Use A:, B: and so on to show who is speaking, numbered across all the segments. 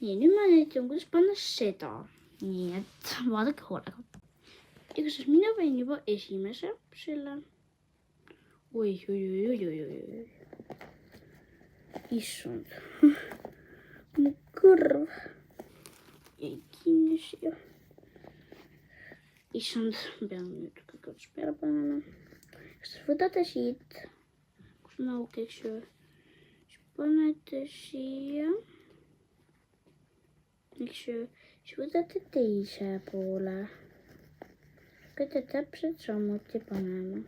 A: Nii, nüüd ma näitan, kuidas panna seda. Nii, et vaadake hoolega. Igatahes mina panin juba esimese selle. Oi. Issand. Mu kõrv jäi kinni siia. Issand, ma pean nüüd kõik ots peale panema. Kas võtate siit, kus on auk, eks ju. Siis panete siia. Eks ju, siis võtate teise poole. Hakkate täpselt samuti panema.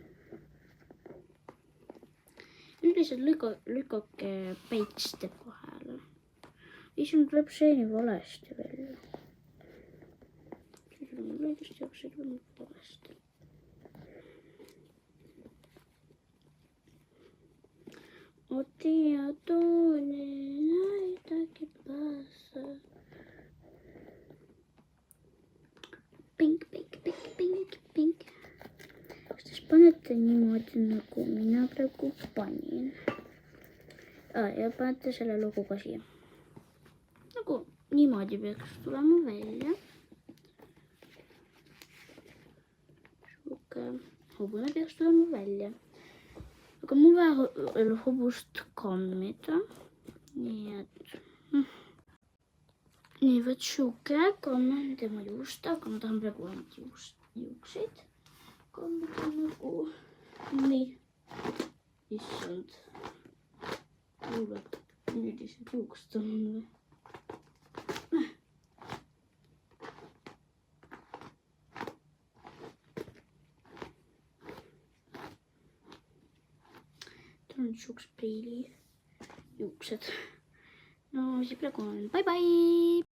A: Nüüd lihtsalt lükake päikste vahele. Issand, tuleb see nii valesti välja. See tuleb õigesti, aga see tuleb valesti. Otia toone, näidake passa. Pink. Siis panete niimoodi, nagu mina praegu panin. Ja panete selle logo ka siia. Nagu niimoodi peaks tulema välja. Hobune peaks tulema välja. Aga mul vaja hobust kammida. Nii et... Nii, võt siuke kammen tema juusta, aga ma tahan praegu ainult juukseid. Kammida nagu nii. Issand. Kuule, üldised juukst on või. Tal on siuksed preili juuksed. No siis praegu on bye!